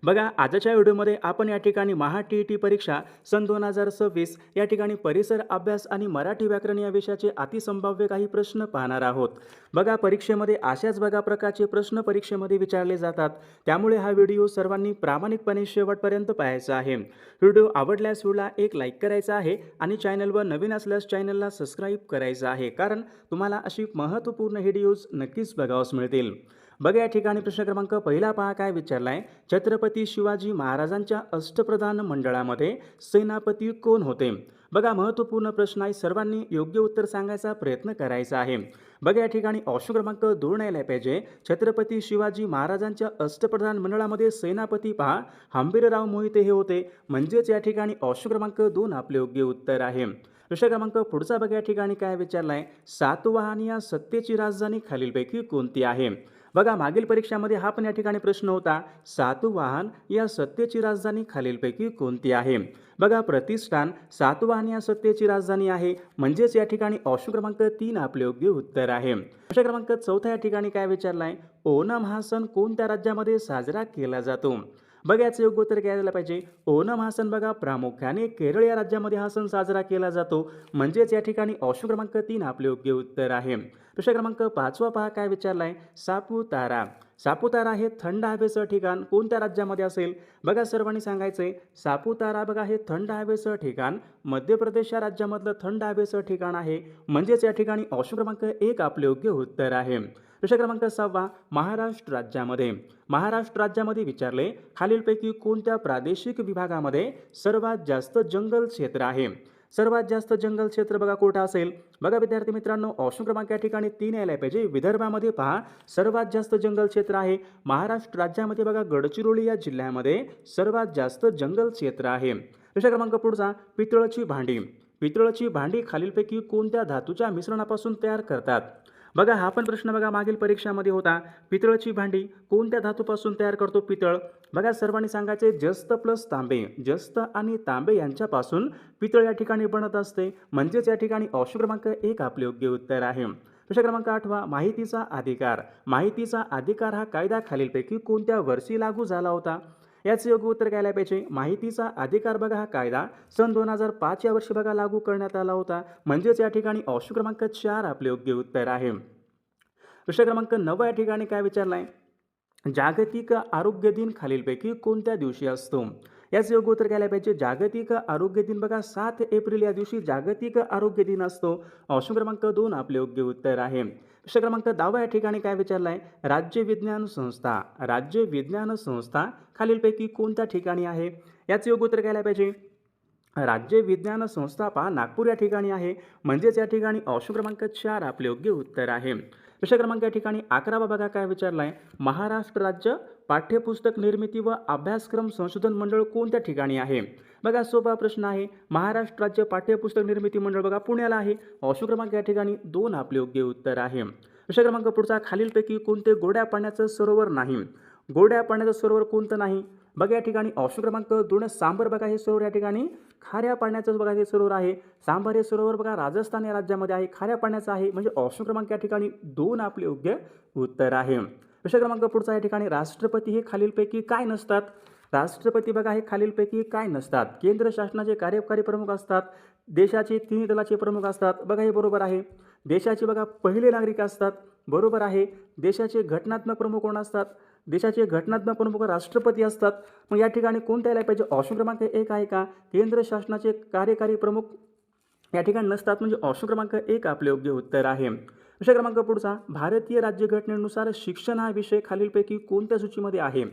बघा आजच्या व्हिडिओमध्ये आपण या ठिकाणी महा-टी-ई-टी परीक्षा सन 2026 या ठिकाणी परिसर अभ्यास आणि मराठी व्याकरण या विषयाचे अतिसंभाव्य काही प्रश्न पाहणार आहोत। बघा परीक्षेमध्ये अशाच प्रकारचे प्रश्न परीक्षेमध्ये विचारले जातात, त्यामुळे हा व्हिडिओ सर्वांनी प्रामाणिकपणे शेवटपर्यंत पाहायचा आहे। व्हिडिओ आवडल्यास व्हिडिओला एक लाईक करायचा आहे आणि चॅनलवर नवीन असल्यास चॅनलला सबस्क्राईब करायचं आहे, कारण तुम्हाला अशी महत्त्वपूर्ण व्हिडिओज नक्कीच बघावयास मिळतील। बघा या ठिकाणी प्रश्न क्रमांक पहिला पहा काय विचारलाय, छत्रपती शिवाजी महाराजांच्या अष्टप्रधान मंडळामध्ये सेनापती कोण होते? बघा महत्त्वपूर्ण प्रश्न आहे, सर्वांनी योग्य उत्तर सांगायचा प्रयत्न करायचा आहे। बघा या ठिकाणी ऑप्शन क्रमांक 2 यायला पाहिजे, छत्रपती शिवाजी महाराजांच्या अष्टप्रधान मंडळामध्ये सेनापती पहा हंबीरराव मोहिते हे होते, म्हणजेच या ठिकाणी ऑप्शन क्रमांक 2 आपले योग्य उत्तर आहे। प्रश्न क्रमांक पुढचा बघा या ठिकाणी काय विचारलाय, सातवाहन या सत्तेची राजधानी खालीलपैकी कोणती आहे? बघा मागील परीक्षामध्ये हा पण या ठिकाणी प्रश्न होता, सातवाहन या सत्तेची राजधानी खालीलपैकी कोणती आहे? बघा प्रतिष्ठान सातवाहन या सत्तेची राजधानी आहे, म्हणजेच या ठिकाणी ऑप्शन क्रमांक 3 आपले योग्य उत्तर आहे। प्रश्न क्रमांक 4 या ठिकाणी काय विचारलाय, ओणम हा सण कोणत्या राज्यामध्ये साजरा केला जातो? बघा याचं योग्य उत्तर काय द्यायला पाहिजे, ओणम हा सण बघा प्रामुख्याने केरळ या राज्यामध्ये हा सण साजरा केला जातो, म्हणजेच या ठिकाणी ऑप्शन क्रमांक 3 आपले योग्य उत्तर आहे। प्रश्न क्रमांक 5 पहा काय विचारलाय, सापुतारा सापुतारा हे थंड हवेचं ठिकाण कोणत्या राज्यामध्ये असेल? बघा सर्वांनी सांगायचंय, सापुतारा बघा हे थंड हवेचं ठिकाण मध्य प्रदेश या राज्यामधलं थंड हवेचं ठिकाण आहे, म्हणजेच या ठिकाणी ऑप्शन क्रमांक 1 आपले योग्य उत्तर आहे। प्रश्न क्रमांक 6 महाराष्ट्र राज्यामध्ये विचारले, खालीलपैकी कोणत्या प्रादेशिक विभागामध्ये सर्वात जास्त जंगल क्षेत्र आहे? सर्वात जास्त जंगल क्षेत्र बघा कुठे असेल? बघा विद्यार्थी मित्रांनो, ऑप्शन क्रमांक या ठिकाणी 3 यायला पाहिजे, विदर्भामध्ये पहा सर्वात जास्त जंगल क्षेत्र आहे। महाराष्ट्र राज्यामध्ये बघा गडचिरोली या जिल्ह्यामध्ये सर्वात जास्त जंगल क्षेत्र आहे। प्रश्न क्रमांक पुढचा, पितळची भांडी खालीलपैकी कोणत्या धातूच्या मिश्रणापासून तयार करतात? बघा हा पण प्रश्न बघा मागील परीक्षामध्ये होता, पितळची भांडी कोणत्या धातूपासून तयार करतो पितळ? बघा सर्वांनी सांगायचे, जस्त प्लस तांबे, जस्त आणि तांबे यांच्यापासून पितळ या ठिकाणी बनत असते, म्हणजेच या ठिकाणी ऑप्शन क्रमांक 1 आपले योग्य उत्तर आहे। प्रश्न क्रमांक 8 माहितीचा अधिकार हा कायदा खालीलपैकी कोणत्या वर्षी लागू झाला होता? याचे योग्य उत्तर घ्यायला पाहिजे, माहितीचा अधिकार बघा हा कायदा सन 2005 या वर्षी बघा लागू करण्यात आला होता, म्हणजेच या ठिकाणी ऑप्शन क्रमांक 4 आपले योग्य उत्तर आहे। प्रश्न क्रमांक 9 या ठिकाणी काय विचारलाय, जागतिक आरोग्य दिन खालीलपैकी कोणत्या दिवशी असतो? याचे योग्य उत्तर घ्यायला पाहिजे, जागतिक आरोग्य दिन बघा 7 एप्रिल या दिवशी जागतिक आरोग्य दिन असतो, ऑप्शन क्रमांक 2 आपले योग्य उत्तर आहे। प्रश्न क्रमांक 10 या ठिकाणी काय विचारलाय, राज्य विज्ञान संस्था खालीलपैकी कोणत्या ठिकाणी आहे? याचे योग्य उत्तर घ्यायला पाहिजे, राज्य विज्ञान संस्था पहा नागपूर या ठिकाणी आहे, म्हणजेच या ठिकाणी ऑप्शन क्रमांक 4 आपले योग्य उत्तर आहे। प्रश्न क्रमांक या ठिकाणी 11 बघा काय विचारलाय, महाराष्ट्र राज्य पाठ्यपुस्तक निर्मिती व अभ्यासक्रम संशोधन मंडळ कोणत्या ठिकाणी आहे? बघा सोपा प्रश्न आहे, महाराष्ट्र राज्य पाठ्यपुस्तक निर्मिती मंडळ बघा पुण्याला आहे, ऑप्शन क्रमांक या ठिकाणी 2 आपले योग्य उत्तर आहे। प्रश्न क्रमांक पुढचा, खालीलपैकी कोणते गोड्या पाण्याचं सरोवर नाही? गोड्या पाण्याचं सरोवर कोणतं नाही? बघा या ठिकाणी ऑप्शन क्रमांक 2 सांबर बघा हे सरोवर या ठिकाणी खाऱ्या पाण्याचं बघा हे सरोवर आहे, सांबर हे सरोवर बघा राजस्थान या राज्यामध्ये आहे, खाऱ्या पाण्याचं आहे, म्हणजे ऑप्शन क्रमांक या ठिकाणी 2 आपले योग्य उत्तर आहे। प्रश्न क्रमांक पुढचा या ठिकाणी, राष्ट्रपती हे खालीलपैकी काय नसतात? राष्ट्रपती बघा हे खालीलपैकी काय नसतात? केंद्र शासनाचे कार्यकारी प्रमुख असतात, देशाचे तिन्ही दलाचे प्रमुख असतात, बघा हे बरोबर आहे। देशाचे बघा पहिले नागरिक असतात, बरोबर आहे। देशाचे घटनात्मक प्रमुख कोण असतात? देशाचे घटनात्मक प्रमुख राष्ट्रपती असतात, मग या ठिकाणी कोणत्या यायला पाहिजे, ऑप्शन क्रमांक 1 आहे का? केंद्र शासनाचे कार्यकारी प्रमुख या ठिकाणी नसतात, म्हणजे ऑप्शन क्रमांक 1 आपले योग्य उत्तर आहे। प्रश्न क्रमांक पुढचा, भारतीय राज्यघटनेनुसार शिक्षण हा विषय खालीलपैकी कोणत्या सूचीमध्ये आहे?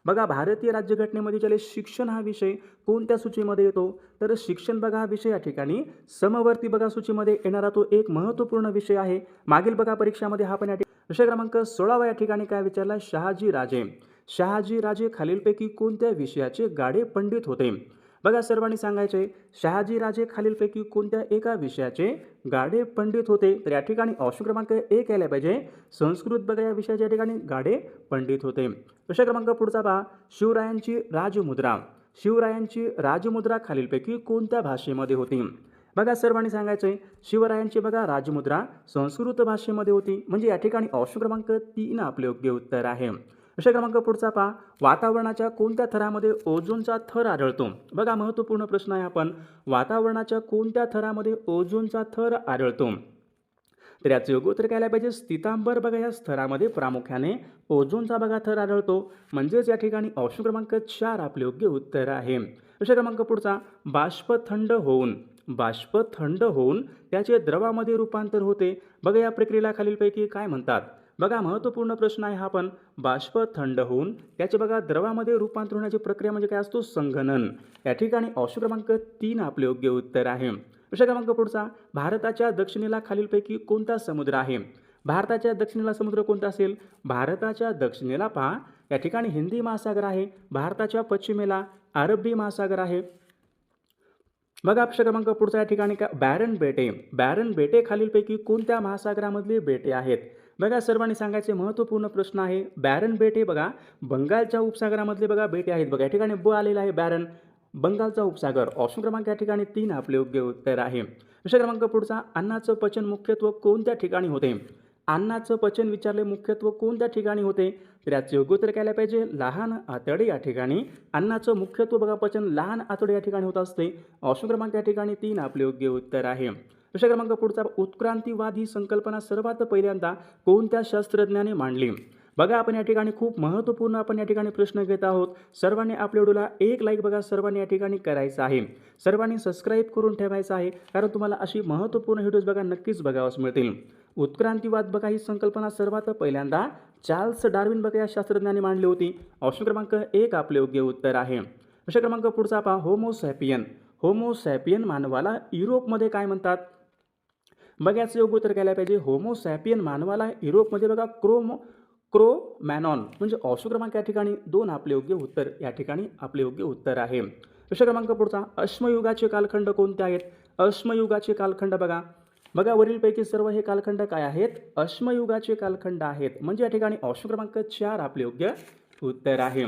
बघा भारतीय राज्यघटनेमध्ये ज्याला शिक्षण हा विषय कोणत्या सूचीमध्ये येतो? तर शिक्षण बघा हा विषय या ठिकाणी समवर्ती बघा सूचीमध्ये येणारा तो एक महत्त्वपूर्ण विषय आहे, मागील बघा परीक्षामध्ये हा पण या ठिकाणी। प्रश्न क्रमांक 16 या ठिकाणी काय विचारला, शहाजी राजे खालीलपैकी कोणत्या विषयाचे गाढे पंडित होते? बघा सर्वांनी सांगायचे, शहाजी राजे खालीलपैकी कोणत्या एका विषयाचे गाढे पंडित होते? तर या ठिकाणी ऑप्शन क्रमांक 1 यायला पाहिजे, संस्कृत बघा या विषयाच्या ठिकाणी गाढे पंडित होते। प्रश्न क्रमांक पुढचा पहा, शिवरायांची राजमुद्रा खालीलपैकी कोणत्या भाषेमध्ये होती? बघा सर्वांनी सांगायचे, शिवरायांची बघा राजमुद्रा संस्कृत भाषेमध्ये होती, म्हणजे या ठिकाणी ऑप्शन क्रमांक 3 आपले योग्य उत्तर आहे। प्रश्न क्रमांक पुढचा पहा, वातावरणाच्या कोणत्या थरामध्ये ओझोनचा थर आढळतो? बघा महत्त्वपूर्ण प्रश्न आहे आपण, वातावरणाच्या कोणत्या थरामध्ये ओझोनचा थर आढळतो? तर याचं योग्य उत्तर काय आलं पाहिजे, स्थितांबर बघा या स्तरामध्ये प्रामुख्याने ओझोनचा बघा थर आढळतो, म्हणजेच या ठिकाणी ऑप्शन क्रमांक 4 आपले योग्य उत्तर आहे. प्रश्न क्रमांक पुढचा, बाष्प थंड होऊन त्याचे द्रवामध्ये रूपांतर होते, बघा या प्रक्रियेला खालीलपैकी काय म्हणतात? बघा महत्त्वपूर्ण प्रश्न आहे हा पण, बाष्प थंड होऊन त्याचे बघा द्रवामध्ये रूपांतर होण्याची प्रक्रिया म्हणजे काय असतो, संघनन. या ठिकाणी ऑप्शन क्रमांक 3 आपले योग्य उत्तर आहे. प्रश्न क्रमांक पुढचा, भारताच्या दक्षिणेला खालीलपैकी कोणता समुद्र आहे? भारताच्या दक्षिणेला समुद्र कोणता असेल? भारताच्या दक्षिणेला पहा या ठिकाणी हिंदी महासागर आहे, भारताच्या पश्चिमेला अरबी महासागर आहे. बघा प्रश्न क्रमांक पुढचा या ठिकाणी का, बॅरन बेटे खालीलपैकी कोणत्या महासागरामधले बेटे आहेत? बघा सर्वांनी सांगायचे महत्त्वपूर्ण प्रश्न आहे. बॅरन बेटे बघा बंगालच्या उपसागरामधले बघा बेटे आहेत. बघा या ठिकाणी ब आलेला आहे, बॅरन बंगालचा उपसागर. ऑप्शन क्रमांक या ठिकाणी 3 आपले योग्य उत्तर आहे. प्रश्न क्रमांक पुढचा, अन्नाचं पचन मुख्यत्व कोणत्या ठिकाणी होते? अन्नाचं पचन विचारले मुख्यत्व कोणत्या ठिकाणी होते? तर याचं योग्य उत्तर काय पाहिजे, लहान आतडे या ठिकाणी अन्नाचं मुख्यत्व बघा पचन लहान आतडे या ठिकाणी होत असते. ऑप्शन क्रमांक या ठिकाणी 3 आपले योग्य उत्तर आहे. प्रश्न क्रमांक पुढचा, उत्क्रांतीवाद ही संकल्पना सर्वात पहिल्यांदा कोणत्या शास्त्रज्ञाने मांडली? बघा आपण या ठिकाणी खूप महत्त्वपूर्ण आपण या ठिकाणी प्रश्न घेत आहोत. सर्वांनी आपल्या व्हिडिओला एक लाईक बघा सर्वांनी या ठिकाणी करायचं आहे. सर्वांनी सबस्क्राईब करून ठेवायचं आहे, कारण तुम्हाला अशी महत्त्वपूर्ण व्हिडिओज बघा नक्कीच बघावयास मिळतील. उत्क्रांतीवाद बघा ही संकल्पना सर्वात पहिल्यांदा चार्ल्स डार्विन बघा या शास्त्रज्ञाने मांडली होती. ऑप्शन क्रमांक 1 आपले योग्य उत्तर आहे. प्रश्न क्रमांक पुढचा पहा, होमोसॅपियन मानवाला युरोपमध्ये काय म्हणतात? बघा याचं योग्य उत्तर काय पाहिजे, होमोसॅपियन मानवाला युरोपमध्ये बघा क्रो-मॅनॉन म्हणजे ऑप्शन क्रमांक या ठिकाणी 2 आपले योग्य उत्तर या ठिकाणी आपले योग्य उत्तर आहे. प्रश्न क्रमांक पुढचा, अश्मयुगाचे कालखंड कोणते आहेत? अश्मयुगाचे कालखंड बघा वरीलपैकी सर्व हे कालखंड काय आहेत? अश्मयुगाचे कालखंड आहेत, म्हणजे या ठिकाणी ऑप्शन क्रमांक 4 आपले योग्य उत्तर आहे.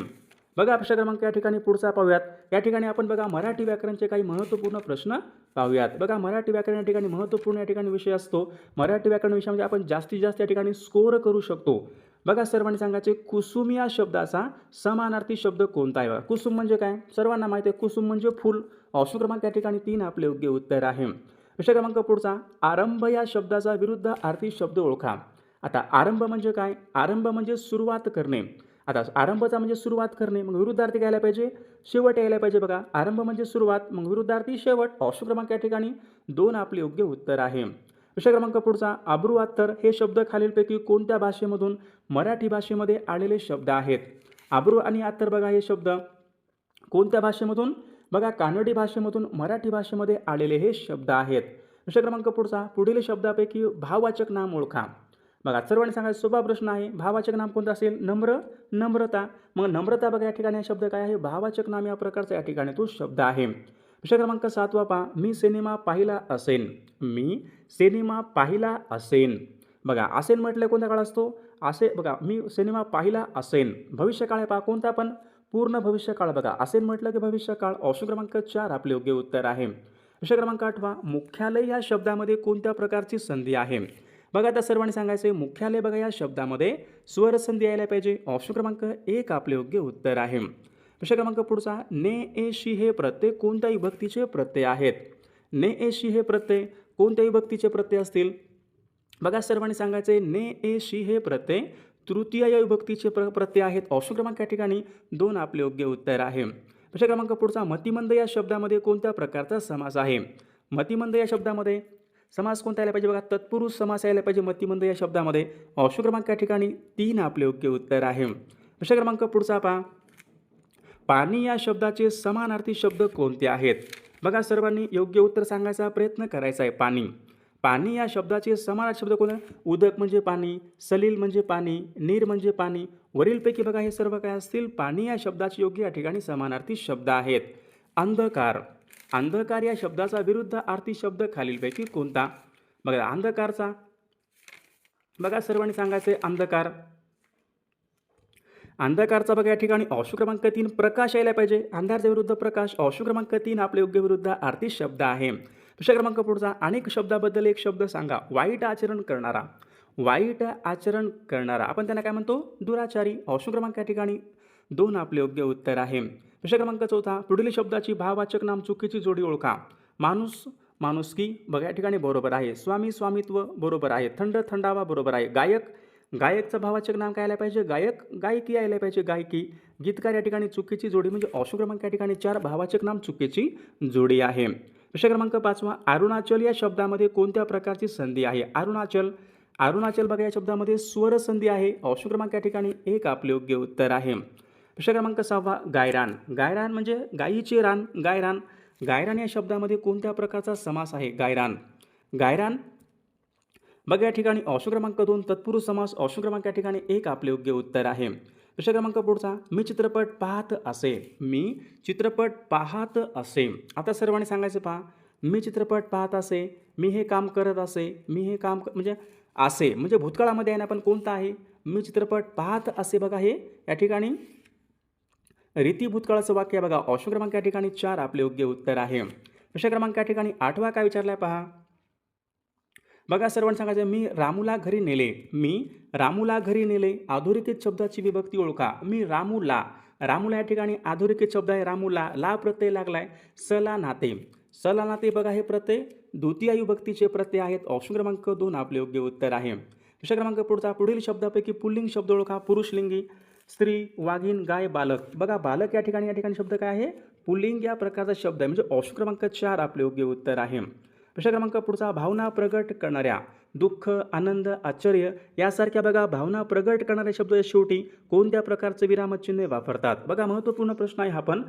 बघा प्रश्न क्रमांक या ठिकाणी पुढचा पाहूयात. या ठिकाणी आपण बघा मराठी व्याकरणचे काही महत्त्वपूर्ण प्रश्न पाहूयात. बघा मराठी व्याकरण या ठिकाणी महत्त्वपूर्ण या ठिकाणी विषय असतो. मराठी व्याकरण विषयामध्ये आपण जास्तीत जास्त या ठिकाणी स्कोर करू शकतो. बघा सर्वांनी सांगायचे, कुसुम या शब्दाचा समानार्थी शब्द कोणता आहे? कुसुम म्हणजे काय? सर्वांना माहिती आहे, कुसुम म्हणजे फुल. ऑप्शन क्रमांक या ठिकाणी 3 आपले योग्य उत्तर आहे. प्रश्न क्रमांक पुढचा, आरंभ या शब्दाचा विरुद्धार्थी शब्द ओळखा. आता आरंभ म्हणजे काय? आरंभ म्हणजे सुरुवात करणे. आता आरंभचा म्हणजे सुरुवात करणे, मग विरुद्धार्थी यायला पाहिजे, शेवट यायला पाहिजे. बघा आरंभ म्हणजे सुरुवात, मग विरुद्धार्थी शेवट. ऑप्शन क्रमांक या ठिकाणी 2 आपले योग्य उत्तर आहे. प्रश्न क्रमांक पुढचा, अब्रू अत्तर हे शब्द खालीलपैकी कोणत्या भाषेमधून मराठी भाषेमध्ये आलेले शब्द आहेत? अब्रू आणि अत्तर बघा हे शब्द कोणत्या भाषेमधून? बघा कानडी भाषेमधून मराठी भाषेमध्ये आलेले हे शब्द आहेत. प्रश्न क्रमांक पुढचा, पुढील शब्दापैकी भाववाचक नाम ओळखा. बघा सर्वांनी सांगायचं सोपा प्रश्न आहे. भाववाचक नाम कोणतं असेल? नम्रता. मग नम्रता बघा या ठिकाणी हा शब्द काय आहे? भाववाचक नाम या प्रकारचा या ठिकाणी तो शब्द आहे. प्रश्न क्रमांक 7 पहा, मी सिनेमा पाहिला असेन. बघा असेन म्हटलं कोणता काळ असतो? असे बघा मी सिनेमा पाहिला असेन. भविष्यकाळ आहे पहा कोणता पण? पूर्ण भविष्यकाळ. बघा असेन म्हटलं की भविष्यकाळ. ऑप्शन क्रमांक 4 आपले योग्य उत्तर आहे. प्रश्न क्रमांक 8 मुख्यालय या शब्दामध्ये कोणत्या प्रकारची संधी आहे? बघा आता सर्वांनी सांगायचे, मुख्यालय बघा या शब्दामध्ये स्वरसंधी यायला पाहिजे. ऑप्शन क्रमांक 1 आपले योग्य उत्तर आहे. प्रश्न क्रमांक पुढचा, ने ए शी हे प्रत्यय कोणत्या विभक्तीचे प्रत्यय आहेत? ने ए शी हे प्रत्यय कोणत्या विभक्तीचे प्रत्यय असतील? बघा सर्वांनी सांगायचे, ने ए शी हे प्रत्यय तृतीय विभक्तीचे प्रत्यय आहेत. ऑप्शन क्रमांक या ठिकाणी 2 आपले योग्य उत्तर आहे. प्रश्न क्रमांक पुढचा, मतिमंद या शब्दामध्ये कोणत्या प्रकारचा समास आहे? मतिमंद या शब्दामध्ये समास कोणता यायला पाहिजे? बघा तत्पुरुष समास यायला पाहिजे मतिमंद या शब्दामध्ये. ऑप्शन क्रमांक या ठिकाणी 3 आपले योग्य उत्तर आहे. प्रश्न क्रमांक पुढचा पहा, पाणी या शब्दाचे समानार्थी शब्द कोणते आहेत? बघा सर्वांनी योग्य उत्तर सांगायचा प्रयत्न करायचा आहे. पाणी या शब्दाचे समानार्थी शब्द कोणते? उदक म्हणजे पाणी, सलील म्हणजे पाणी, नीर म्हणजे पाणी. वरीलपैकी बघा हे सर्व काय असतील? पाणी या शब्दाचे योग्य या ठिकाणी समानार्थी शब्द आहेत. अंधकार या शब्दाचा विरुद्धार्थी शब्द खालीलपैकी कोणता? बघा अंधकारचा बघा सर्वांनी सांगायचे अंधकारचा बघा या ठिकाणी ऑप्शन क्रमांक 3 प्रकाश यायला पाहिजे. अंधारच्या विरुद्ध प्रकाश. ऑप्शन क्रमांक 3 आपले योग्य विरुद्धार्थी शब्द आहे. प्रश्न क्रमांक पुढचा, अनेक शब्दाबद्दल एक शब्द सांगा. वाईट आचरण करणारा. वाईट आचरण करणारा आपण त्यांना काय म्हणतो दुराचारी. ऑप्शन क्रमांक या ठिकाणी 2 आपले योग्य उत्तर आहे. प्रश्न क्रमांक 4 पुढील शब्दाची भाववाचक नाम चुकीची जोडी ओळखा. माणूस माणुसकी बघा या ठिकाणी बरोबर आहे. स्वामी स्वामित्व बरोबर आहे. थंड थंडावा बरोबर आहे. गायक गायकचं भाववाचक नाम काय यायला पाहिजे गायक गायकी यायला पाहिजे गायकी. गीतकार या ठिकाणी चुकीची जोडी म्हणजे ऑप्शन क्रमांक या ठिकाणी 4 भाववाचक नाम चुकीची जोडी आहे. प्रश्न क्रमांक 5 अरुणाचल या शब्दामध्ये कोणत्या प्रकारची संधी आहे. अरुणाचल अरुणाचल बघा या शब्दामध्ये स्वर संधी आहे. ऑप्शन क्रमांक या ठिकाणी 1 आपले योग्य उत्तर आहे. प्रश्न क्रमांक 6 गायरान गायरान म्हणजे गायीचे रान गायरान. गायरान या शब्दामध्ये कोणत्या प्रकारचा समास आहे गायरान. गायरान बघा या ठिकाणी ऑप्शन क्रमांक 2 तत्पुरुष समास. ऑप्शन क्रमांक या ठिकाणी 1 आपले योग्य उत्तर आहे. प्रश्न क्रमांक पुढचा मी चित्रपट पाहत असे. मी चित्रपट पाहत असे. आता सर्वांनी सांगायचं पहा मी चित्रपट पाहत असे. मी हे काम करत असे. मी हे काम म्हणजे असे म्हणजे भूतकाळामध्ये आहे ना पण कोणता आहे मी चित्रपट पाहत असे. बघा हे या ठिकाणी रीती भूतकाळाचं वाक्य बघा. ऑप्शन क्रमांक या ठिकाणी 4 आपले योग्य उत्तर आहे. प्रश्न क्रमांक या ठिकाणी 8 काय विचारलाय पहा. बघा सर्वांनी सांगायचं मी रामूला घरी नेले. मी रामूला घरी नेले. अधोरेखित शब्दाची विभक्ती ओळखा. मी रामूला रामूला या ठिकाणी अधोरेखित शब्द आहे रामूला. ला प्रत्यय लागलाय. सला नाते सला नाते बघा हे प्रत्यय द्वितीय विभक्तीचे प्रत्यय आहेत. ऑप्शन क्रमांक 2 आपले योग्य उत्तर आहे. प्रश्न क्रमांक पुढचा पुढील शब्दापैकी पुल्लिंग शब्द ओळखा. पुरुषलिंगी स्त्री वाघीण गाय बालक. बघा बालक या ठिकाणी शब्द काय आहे पुल्लिंग या प्रकारचा शब्द आहे म्हणजे ऑप्शन क्रमांक 4 आपले योग्य उत्तर आहे. प्रश्न क्रमांक पुढचा भावना प्रगट करणाऱ्या दुःख आनंद आश्चर्य यासारख्या बघा भावना प्रगट करणाऱ्या शब्द शेवटी कोणत्या प्रकारचे विरामचिन्ह वापरतात. बघा महत्त्वपूर्ण प्रश्न आहे हा पण.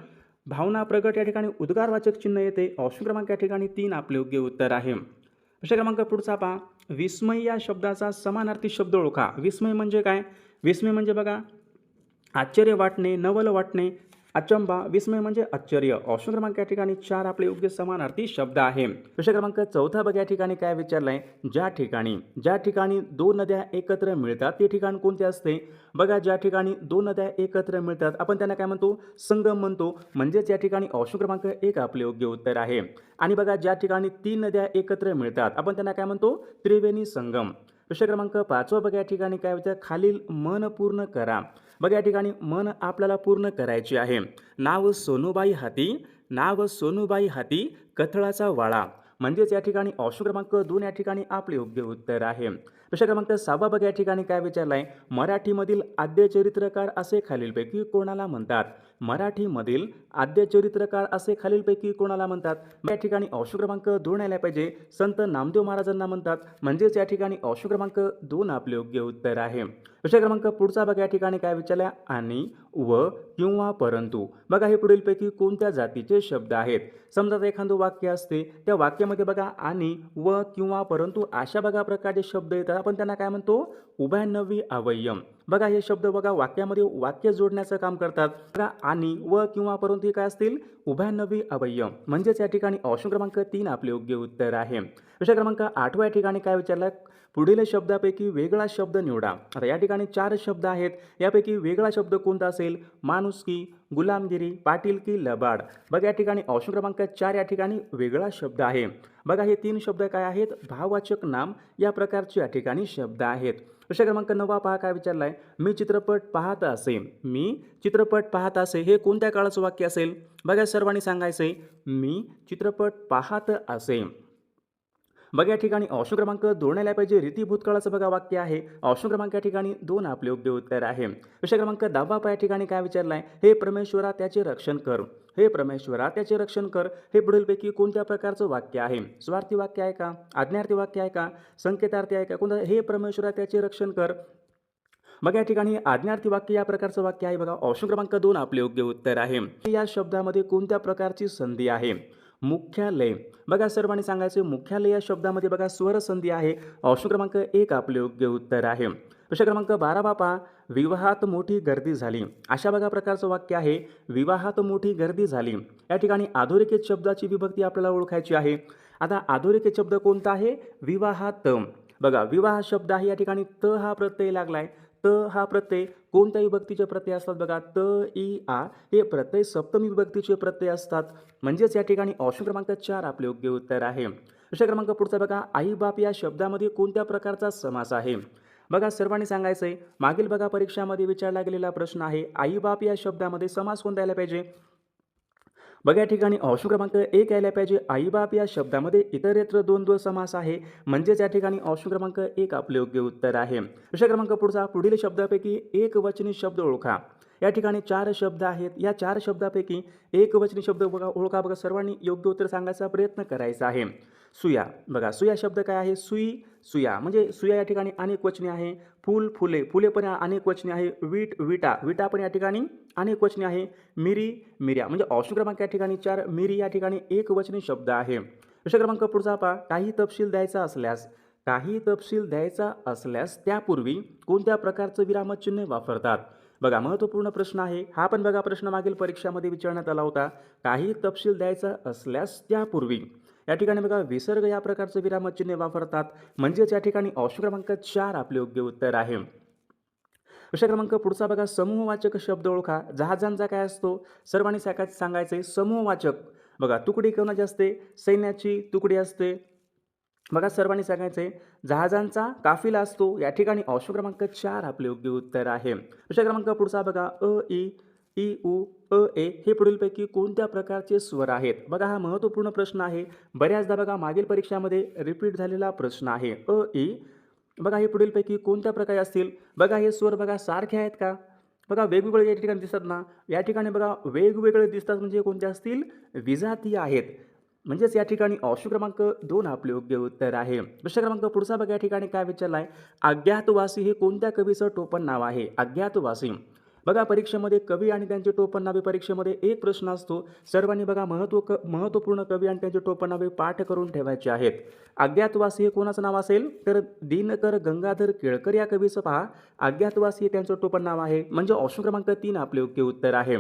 भावना प्रगट या ठिकाणी उद्गारवाचक चिन्ह येते. ऑप्शन क्रमांक या ठिकाणी 3 आपले योग्य उत्तर आहे. प्रश्न क्रमांक पुढचा पहा विस्मय या शब्दाचा समानार्थी शब्द ओळखा. विस्मय म्हणजे काय. विस्मय म्हणजे बघा आश्चर्य वाटणे नवल वाटणे अचंबा. विस्मय म्हणजे आश्चर्य. ऑप्शन क्रमांक या ठिकाणी 4 आपले योग्य समानार्थी शब्द आहे. प्रश्न क्रमांक 4 बघा या ठिकाणी काय विचारलंय ज्या ठिकाणी 2 नद्या एकत्र मिळतात ते ठिकाण कोणते असते. बघा ज्या ठिकाणी 2 नद्या एकत्र मिळतात आपण त्यांना काय म्हणतो संगम म्हणतो म्हणजेच या ठिकाणी ऑप्शन क्रमांक 1 आपले योग्य उत्तर आहे. आणि बघा ज्या ठिकाणी 3 नद्या एकत्र मिळतात आपण त्यांना काय म्हणतो त्रिवेणी संगम. प्रश्न क्रमांक 5 बघा या ठिकाणी काय विचार खालील मन पूर्ण करा. बघा या ठिकाणी मन आपल्याला पूर्ण करायची आहे. नाव सोनूबाई हाती कथळाचा वाळा म्हणजेच या ठिकाणी ऑप्शन क्रमांक 2 या ठिकाणी आपले योग्य उत्तर आहे. प्रश्न क्रमांक 6 बघा या ठिकाणी काय विचारलाय मराठीमधील आद्य चरित्रकार असे खालीलपैकी कोणाला म्हणतात. मराठीमधील आद्य चरित्रकार असे खालीलपैकी कोणाला म्हणतात. या ठिकाणी ऑप्शन क्रमांक 2 यायला पाहिजे संत नामदेव महाराजांना म्हणतात म्हणजेच या ठिकाणी ऑप्शन क्रमांक 2 आपले योग्य उत्तर आहे. प्रश्न क्रमांक पुढचा बघा या ठिकाणी काय विचारला आणि व किंवा परंतु. बघा हे पुढीलपैकी कोणत्या जातीचे शब्द आहेत. समजा एखादं वाक्य असते त्या वाक्यामध्ये बघा आणि व किंवा परंतु अशा बघा प्रकारचे शब्द येतात आपण त्यांना काय म्हणतो उभयनवी अवयव. बघा हे शब्द बघा वाक्यामध्ये वाक्य जोडण्याचं काम करतात. बघा आणि व किंवा परंतु काय असतील उभयनवी अवयव म्हणजेच या ठिकाणी ऑप्शन क्रमांक 3 आपले योग्य उत्तर आहे. प्रश्न क्रमांक 8 या ठिकाणी काय विचारलं पुढील शब्दापैकी वेगळा शब्द निवडा. आता या ठिकाणी 4 शब्द आहेत यापैकी वेगळा शब्द कोणता असेल माणुसकी गुलामगिरी पाटीलकी लबाड. बघा या ठिकाणी ऑप्शन क्रमांक 4 या ठिकाणी वेगळा शब्द आहे. बघा हे 3 शब्द काय आहेत भाववाचक नाम या प्रकारचे या ठिकाणी शब्द आहेत. प्रश्न क्रमांक 9 पहा काय विचारलाय मी चित्रपट पाहत असे. मी चित्रपट पाहत असे हे कोणत्या काळाचं वाक्य असेल. बघा सर्वांनी सांगायचंय मी चित्रपट पाहत असे. बघा या ठिकाणी ऑप्शन क्रमांक 2 यायला पाहिजे रीती भूतकाळाचं बघा वाक्य आहे. ऑप्शन क्रमांक या ठिकाणी 2 आपले योग्य उत्तर आहे. प्रश्न क्रमांक 10 या ठिकाणी काय विचारलाय हे परमेश्वरा त्याचे रक्षण कर. हे परमेश्वरा त्याचे रक्षण कर हे पुढीलपैकी कोणत्या प्रकारचं वाक्य आहे. स्वार्थी वाक्य आहे का आज्ञार्थी वाक्य आहे का संकेतार्थी आहे का कोणतं. हे परमेश्वरा त्याचे रक्षण कर. बघा या ठिकाणी आज्ञार्थी वाक्य या प्रकारचं वाक्य आहे. बघा ऑप्शन क्रमांक 2 आपले योग्य उत्तर आहे. या शब्दामध्ये कोणत्या प्रकारची संधी आहे मुख्यालय. बघा सर्वांनी सांगायचे मुख्यालय या शब्दामध्ये बघा स्वर संधी आहे. ऑप्शन क्रमांक 1 आपले योग्य उत्तर आहे. प्रश्न क्रमांक 12 पहा विवाहात मोठी गर्दी झाली. अशा बघा प्रकारचं वाक्य आहे विवाहात मोठी गर्दी झाली. या ठिकाणी अधोरेखित शब्दाची विभक्ती आपल्याला ओळखायची आहे. आता अधोरेखित शब्द कोणता आहे विवाहात. बघा विवाह शब्द आहे या ठिकाणी त हा प्रत्यय लागलाय. त हा प्रत्यय कोणत्या विभक्तीचे प्रत्यय असतात. बघा त इ आ हे प्रत्यय सप्तमी विभक्तीचे प्रत्यय असतात म्हणजेच या ठिकाणी ऑप्शन क्रमांक 4 आपले योग्य उत्तर आहे. प्रश्न क्रमांक पुढचा बघा, आई बाप या शब्दामध्ये कोणत्या प्रकारचा समास आहे? बघा सर्वांनी सांगायचं आहे. मागील बघा परीक्षामध्ये विचारला गेलेला प्रश्न आहे, आई बाप या शब्दामध्ये समास कोणता यायला पाहिजे? बघा या ठिकाणी ऑप्शन क्रमांक 1 यायला पाहिजे. आई बाप या शब्दामध्ये इतरेत्र द्वंद्व समास आहे, म्हणजेच या ठिकाणी ऑप्शन क्रमांक 1 आपले योग्य उत्तर आहे. प्रश्न क्रमांक पुढचा, पुढील शब्दापैकी एकवचनी शब्द ओळखा. या ठिकाणी 4 शब्द आहेत. या 4 शब्दापैकी एकवचनी शब्द बघा ओळखा. बघा सर्वांनी योग्य उत्तर सांगायचा प्रयत्न करायचा आहे. सुया, बघा सुया शब्द काय आहे? सुई, सुया म्हणजे सुया या ठिकाणी अनेक वचने आहे. फूल, फुले, फुले पण अनेक वचने आहे. वीट, विटा, विटा पण या ठिकाणी अनेक वचने आहे. मिरी, मिऱ्या म्हणजे ऑप्शन क्रमांक या ठिकाणी 4, मिरी या ठिकाणी एकवचनी शब्द आहे. प्रश्न क्रमांक पुढचा पहा, काही तपशील द्यायचा असल्यास त्यापूर्वी कोणत्या प्रकारचं विरामचिन्ह वापरतात? बघा महत्त्वपूर्ण प्रश्न आहे हा, पण बघा प्रश्न मागील परीक्षामध्ये विचारण्यात आला होता. काही तपशील द्यायचा असल्यास त्यापूर्वी या ठिकाणी बघा विसर्ग या प्रकारचं विरामचिन्ह वापरतात, म्हणजेच या ठिकाणी ऑप्शन क्रमांक 4 आपले योग्य उत्तर आहे. प्रश्न क्रमांक पुढचा बघा, समूहवाचक शब्द ओळखा. जहाजांचा काय असतो? सर्वांनी सांगायचं आहे. समूहवाचक बघा, तुकडी कोणाची असते? सैन्याची तुकडी असते. बघा सर्वांनी सांगायचं आहे. जहाजांचा काफिला असतो. या ठिकाणी ऑप्शन क्रमांक 4 आपले योग्य उत्तर आहे. प्रश्न क्रमांक पुढचा बघा, अ, ई, उ, ए हे पुढीलपैकी कोणत्या प्रकारचे स्वर आहेत? बघा हा महत्त्वपूर्ण प्रश्न आहे. बऱ्याचदा बघा मागील परीक्षामध्ये रिपीट झालेला प्रश्न आहे. ई बघा हे पुढीलपैकी कोणत्या प्रकारे असतील? बघा हे स्वर बघा सारखे आहेत का? बघा वेगवेगळे या ठिकाणी दिसतात ना. या ठिकाणी बघा वेगवेगळे दिसतात म्हणजे कोणते असतील? विजातीय आहेत. म्हणजेच या ठिकाणी ऑप्शन क्रमांक 2 आपले योग्य उत्तर आहे. प्रश्न क्रमांक पुढचा बघा या ठिकाणी काय विचारला आहे? अज्ञातवासी हे कोणत्या कवीचं टोपण नाव आहे? अज्ञातवासी बघा परीक्षेमध्ये कवी आणि त्यांचे टोपण नावे परीक्षेमध्ये एक प्रश्न असतो. सर्वांनी बघा महत्त्वपूर्ण कवी आणि त्यांचे टोपण नावे पाठ करून ठेवायचे आहेत. अज्ञातवासी हे कोणाचं नाव असेल? तर दिनकर गंगाधर केळकर या कवीचं पहा अज्ञातवासी हे त्यांचं टोपण नाव आहे, म्हणजे ऑप्शन क्रमांक 3 आपले योग्य उत्तर आहे.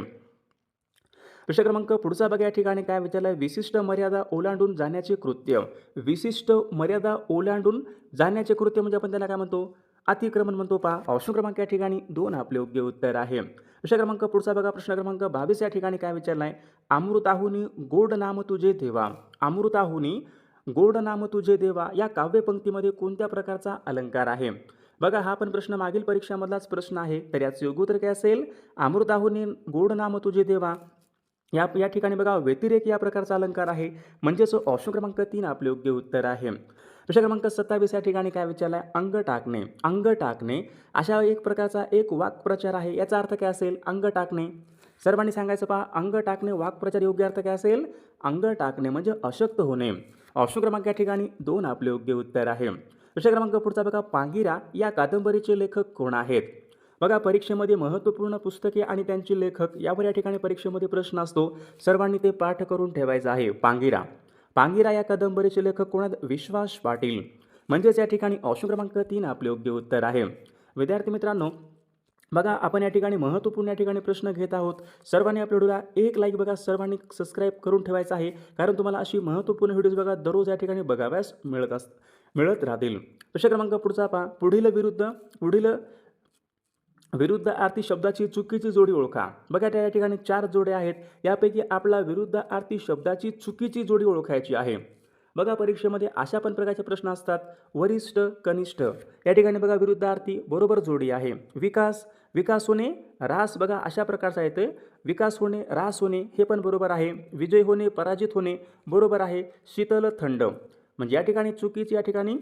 प्रश्न क्रमांक पुढचा बघा या ठिकाणी काय विचारलं आहे? विशिष्ट मर्यादा ओलांडून जाण्याचे कृत्य. विशिष्ट मर्यादा ओलांडून जाण्याचे कृत्य म्हणजे आपण त्याला काय म्हणतो? अतिक्रमण म्हणतो पहा. ऑप्शन क्रमांक या ठिकाणी 2 आपले योग्य उत्तर आहे. प्रश्न क्रमांक पुढचा बघा, प्रश्न क्रमांक 22 या ठिकाणी काय विचारला आहे? अमृताहुनी गोड नाम तुझे देवा. अमृताहुनी गोड नाम तुझे देवा या काव्यपंक्तीमध्ये कोणत्या प्रकारचा अलंकार आहे? बघा हा पण प्रश्न मागील परीक्षामधलाच प्रश्न आहे. तर याचं योग्य उत्तर काय असेल? अमृताहुनी गोड नाम तुझे देवा या ठिकाणी बघा व्यतिरेक या प्रकारचा अलंकार आहे, म्हणजेच ऑप्शन क्रमांक 3 आपले योग्य उत्तर आहे. प्रश्न क्रमांक 27 या ठिकाणी काय विचारला आहे? अंग टाकणे. अंग टाकणे अशा एक प्रकारचा एक वाक्प्रचार आहे. याचा अर्थ काय असेल? अंग टाकणे. सर्वांनी सांगायचं पहा, अंग टाकणे वाक्प्रचार योग्य अर्थ काय असेल? अंग टाकणे म्हणजे अशक्त होणे. ऑप्शन क्रमांक या ठिकाणी 2 आपले योग्य उत्तर आहे. प्रश्न क्रमांक पुढचा बघा, पांगिरा या कादंबरीचे लेखक कोण आहेत? बघा परीक्षेमध्ये महत्त्वपूर्ण पुस्तके आणि त्यांचे लेखक यावर या ठिकाणी परीक्षेमध्ये प्रश्न असतो. सर्वांनी ते पाठ करून ठेवायचं आहे. पांगिरा, पांगिरा या कादंबरीचे लेखक कोण आहेत? विश्वास पाटील, म्हणजेच या ठिकाणी ऑप्शन क्रमांक 3 आपले योग्य उत्तर आहे. विद्यार्थी मित्रांनो बघा आपण या ठिकाणी महत्त्वपूर्ण या ठिकाणी प्रश्न घेत आहोत. सर्वांनी आपल्या व्हिडिओला एक लाईक बघा, सर्वांनी सबस्क्राईब करून ठेवायचं आहे, कारण तुम्हाला अशी महत्त्वपूर्ण व्हिडिओज बघा दररोज या ठिकाणी बघाव्यास मिळत राहतील. प्रश्न क्रमांक पुढचा पहा, पुढील विरुद्धार्थी शब्दाची चुकीची जोडी ओळखा. बघा त्या ठिकाणी 4 जोड्या आहेत. यापैकी आपला विरुद्धार्थी शब्दाची चुकीची जोडी ओळखायची आहे. बघा परीक्षेमध्ये अशा पण प्रकारचे प्रश्न असतात. वरिष्ठ, कनिष्ठ या ठिकाणी बघा विरुद्धार्थी बरोबर जोडी आहे. विकास, विकास होणे, ऱ्हास बघा अशा प्रकारचा येते. विकास होणे, ऱ्हास होणे हे पण बरोबर आहे. विजय होणे, पराजित होणे बरोबर आहे. शीतल, थंड म्हणजे या ठिकाणी चुकीची या ठिकाणी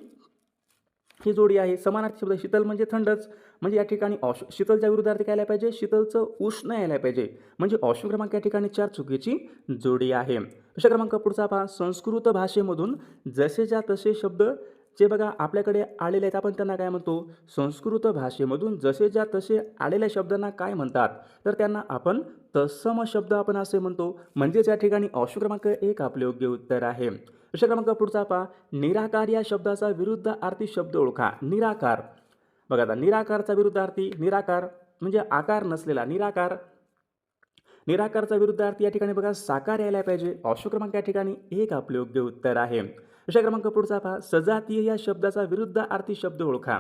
ही जोडी आहे. समानार्थी शब्द शीतल म्हणजे थंडच, म्हणजे या ठिकाणी शीतलच्या विरुद्धार्थी काय यायला पाहिजे? शीतलचं उष्ण यायला पाहिजे, म्हणजे ऑप्शन क्रमांक या ठिकाणी 4 चुकीची जोडी आहे. प्रश्न क्रमांक पुढचा पहा, संस्कृत भाषेमधून जसेच्या तसे शब्द जे बघा आपल्याकडे आलेले आहेत आपण त्यांना काय म्हणतो? संस्कृत भाषेमधून जसेच्या तसे आलेल्या शब्दांना काय म्हणतात? तर त्यांना आपण तत्सम शब्द आपण असे म्हणतो, म्हणजेच या ठिकाणी ऑप्शन क्रमांक 1 आपले योग्य उत्तर आहे. प्रश्न क्रमांक पुढचा पहा, निराकार या शब्दाचा विरुद्धार्थी शब्द ओळखा. निराकार बघा आता निराकारचा विरुद्धार्थी, निराकार म्हणजे आकार नसलेला. निराकार, निराकारचा विरुद्धार्थी या ठिकाणी बघा साकार यायला पाहिजे. ऑप्शन क्रमांक या ठिकाणी 1 आपले योग्य उत्तर आहे. प्रश्न क्रमांक पुढचा पहा, सजातीय या शब्दाचा विरुद्धार्थी शब्द ओळखा.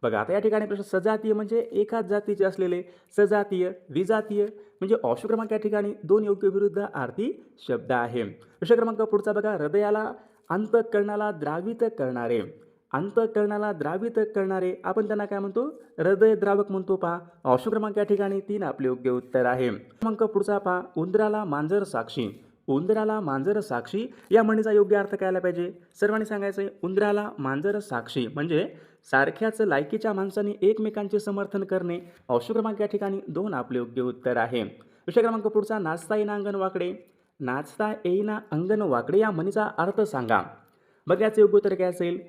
बघा आता या ठिकाणी प्रश्न सजातीय म्हणजे एकाच जातीचे असलेले, सजातीय, विजातीय म्हणजे ऑप्शन क्रमांक या ठिकाणी 2 योग्य विरुद्धार्थी शब्द आहे. प्रश्न क्रमांक पुढचा बघा, हृदयाला अंतःकरणाला द्रावित करणारे, अंतःकरणाला द्रावित करणारे आपण त्यांना काय म्हणतो, हृदयद्रावक म्हणतो पहा. ऑप्शन क्रमांक या ठिकाणी 3 आपले योग्य उत्तर आहे. क्रमांक पुढचा पहा, उंदराला मांजर साक्षी, उंदराला मांजर साक्षी या म्हणीचा योग्य अर्थ काय आला पाहिजे. सर्वांनी सांगायचं आहे, उंदराला मांजर साक्षी म्हणजे सारख्याच लायकीच्या माणसांनी एकमेकांचे समर्थन करणे. ऑप्शन क्रमांक या ठिकाणी 2 आपले योग्य उत्तर आहे. विषय क्रमांक पुढचा, नाचता येईना अंगण वाकडे, नाचता येईना अंगण वाकडे या म्हणीचा अर्थ सांगा. बघ याचे योग्य उत्तर काय असेल.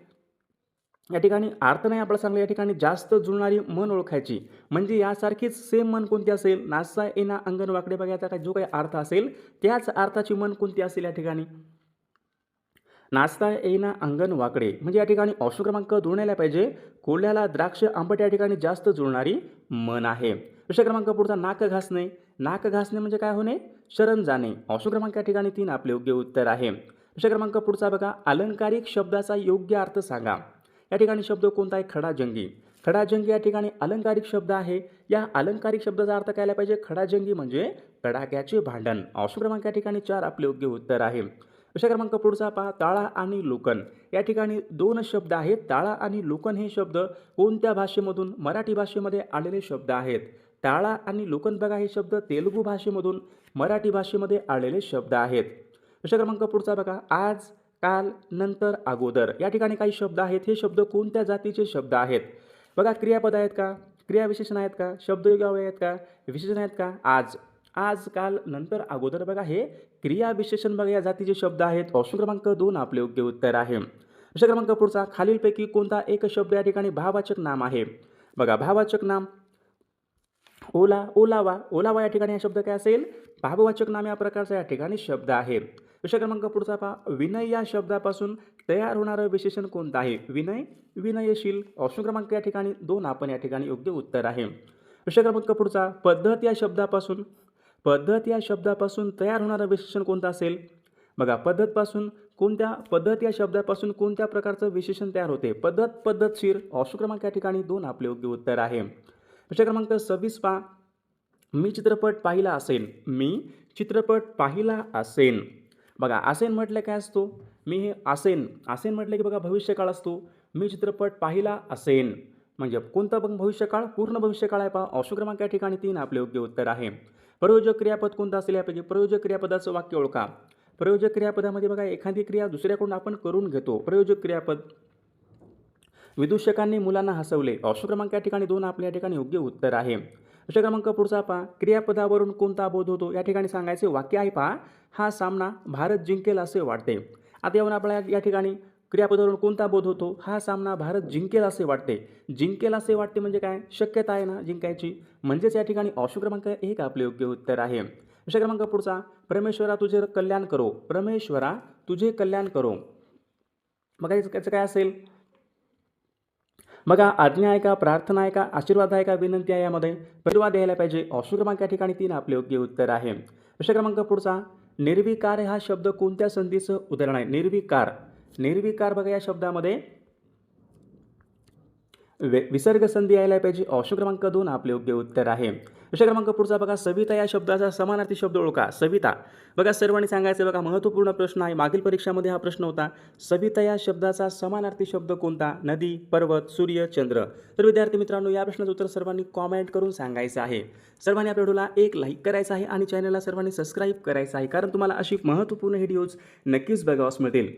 या ठिकाणी अर्थ नाही आपल्याला सांगलं, या ठिकाणी जास्त जुळणारी मन ओळखायची म्हणजे यासारखीच सेम मन कोणती असेल, नाचता येईना अंगण वाकडे. बघा याचा जो काही अर्थ असेल त्याच अर्थाची मन कोणती असेल या ठिकाणी. नाचता येईना अंगण वाकडे म्हणजे या ठिकाणी ऑप्शन क्रमांक 2 यायला पाहिजे. कोल्ह्याला द्राक्ष आंबट या ठिकाणी जास्त जुळणारी मन आहे. विषय क्रमांक पुढचा, नाक घासणे, नाक घासणे म्हणजे काय होणे, शरण जाणे. ऑप्शन क्रमांक या ठिकाणी 3 आपले योग्य उत्तर आहे. विषय क्रमांक पुढचा बघा, अलंकारिक शब्दाचा योग्य अर्थ सांगा. या ठिकाणी शब्द कोणता आहे, खडाजंगी. खडाजंगी या ठिकाणी अलंकारिक शब्द आहे. या अलंकारिक शब्दाचा अर्थ काय आला पाहिजे, खडाजंगी म्हणजे कडाक्याचे भांडण. ऑप्शन क्रमांक या ठिकाणी 4 आपले योग्य उत्तर आहे. विषय क्रमांक पुढचा पहा, ताळा आणि लोकन. या ठिकाणी 2 शब्द आहेत. ताळा आणि लोकन हे शब्द कोणत्या भाषेमधून, मराठी भाषेमध्ये आलेले शब्द आहेत. ताळा आणि लोकन बघा हे शब्द तेलुगू भाषेमधून मराठी भाषेमध्ये आलेले शब्द आहेत. विषय क्रमांक पुढचा बघा, आज, काल, नंतर, अगोदर या ठिकाणी काही शब्द आहेत. हे शब्द कोणत्या जातीचे शब्द आहेत. बघा क्रियापद आहेत का, क्रियाविशेषण आहेत का, शब्दयोगी अव्यय आहेत का, विशेषण आहेत का. आज, आज, काल, नंतर, अगोदर बघा हे क्रियाविशेषण बघा या जातीचे शब्द आहेत. ऑप्शन क्रमांक 2 आपले योग्य उत्तर आहे. विषय क्रमांक पुढचा, खालीलपैकी कोणता एक शब्द या ठिकाणी भाववाचक नाम आहे. बघा भाववाचक नाम, ओला, ओलावा. ओलावा या ठिकाणी हा शब्द काय असेल, भाववाचक नाम या प्रकारचा या ठिकाणी शब्द आहे. विषय क्रमांक पुढचा पहा, विनय या शब्दापासून तयार होणारं विशेषण कोणतं आहे. विनय, विनयशील. ऑप्शन क्रमांक या ठिकाणी 2 आपण या ठिकाणी योग्य उत्तर आहे. विषय क्रमांक पुढचा, पद्धत या शब्दापासून, पद्धत या शब्दापासून तयार होणारं विशेषण कोणतं असेल. बघा पद्धतपासून कोणत्या, पद्धत या शब्दापासून कोणत्या प्रकारचं विशेषण तयार होते. पद्धत, पद्धतशीर. ऑप्शन क्रमांक या ठिकाणी 2 आपले योग्य उत्तर आहे. विषय क्रमांक 26 पहा, मी चित्रपट पाहिला असेल, मी चित्रपट पाहिला असेन. बघा असेन म्हटलं काय असतो, मी हे असेन, असेन म्हटलं की बघा भविष्यकाळ असतो. मी चित्रपट पाहिला असेन म्हणजे कोणता पण भविष्यकाळ, पूर्ण भविष्यकाळ आहे पहा. ऑप्शन क्रमांक या ठिकाणी 3 आपले योग्य उत्तर आहे. प्रयोजक क्रियापद कोणतं असेल यापैकी. प्रयोजक क्रियापदाचं वाक्य ओळखा. प्रयोजक क्रियापदामध्ये बघा एखादी क्रिया दुसऱ्याकडून आपण करून घेतो. प्रयोजक क्रियापद, विदूषकांनी मुलांना हसवले. ऑप्शन क्रमांक या ठिकाणी 2 आपल्या या ठिकाणी योग्य उत्तर आहे. विषय क्रमांक पुढचा पहा, क्रियापदावरून कोणता बोध होतो. या ठिकाणी सांगायचे वाक्य आहे पहा, हा सामना भारत जिंकेल असे वाटते. आता यावरून आपल्याला या ठिकाणी क्रियापदावरून कोणता बोध होतो, हा सामना भारत जिंकेल असे वाटते. जिंकेल असे वाटते म्हणजे काय, शक्यता आहे ना जिंकायची, म्हणजेच या ठिकाणी ऑप्शन क्रमांक 1 आपले योग्य उत्तर आहे. विषय क्रमांक पुढचा, परमेश्वरा तुझे कल्याण करो, परमेश्वरा तुझे कल्याण करो. बघा याचं काय असेल. बघा आज्ञा आहे का, प्रार्थना आहे का, आशीर्वाद आहे का, विनंती आहे. यामध्ये आशीर्वाद यायला पाहिजे. ऑप्शन क्रमांक या ठिकाणी 3 आपले योग्य उत्तर आहे. विषय क्रमांक पुढचा, निर्विकार हा शब्द कोणत्या संधीचं उदाहरण आहे. निर्विकार, निर्विकार बघा या शब्दामध्ये विसर्ग संधी यायला पाहिजे. ऑप्शन क्रमांक 2 आपले योग्य उत्तर आहे. विषय क्रमांक पुढचा बघा, सविता या शब्दाचा समानार्थी शब्द ओळखा. सविता बघा सर्वांनी सांगायचं. बघा महत्त्वपूर्ण प्रश्न आहे, मागील परीक्षामध्ये हा प्रश्न होता. सविता या शब्दाचा समानार्थी शब्द कोणता. नदी, पर्वत, सूर्य, चंद्र. तर विद्यार्थी मित्रांनो या प्रश्नाचं उत्तर सर्वांनी कॉमेंट करून सांगायचं आहे. सर्वांनी आपल्या व्हिडिओला एक लाईक करायचं आहे आणि चॅनलला सर्वांनी सबस्क्राईब करायचं आहे, कारण तुम्हाला अशी महत्त्वपूर्ण व्हिडिओज नक्कीच बघावयास मिळतील.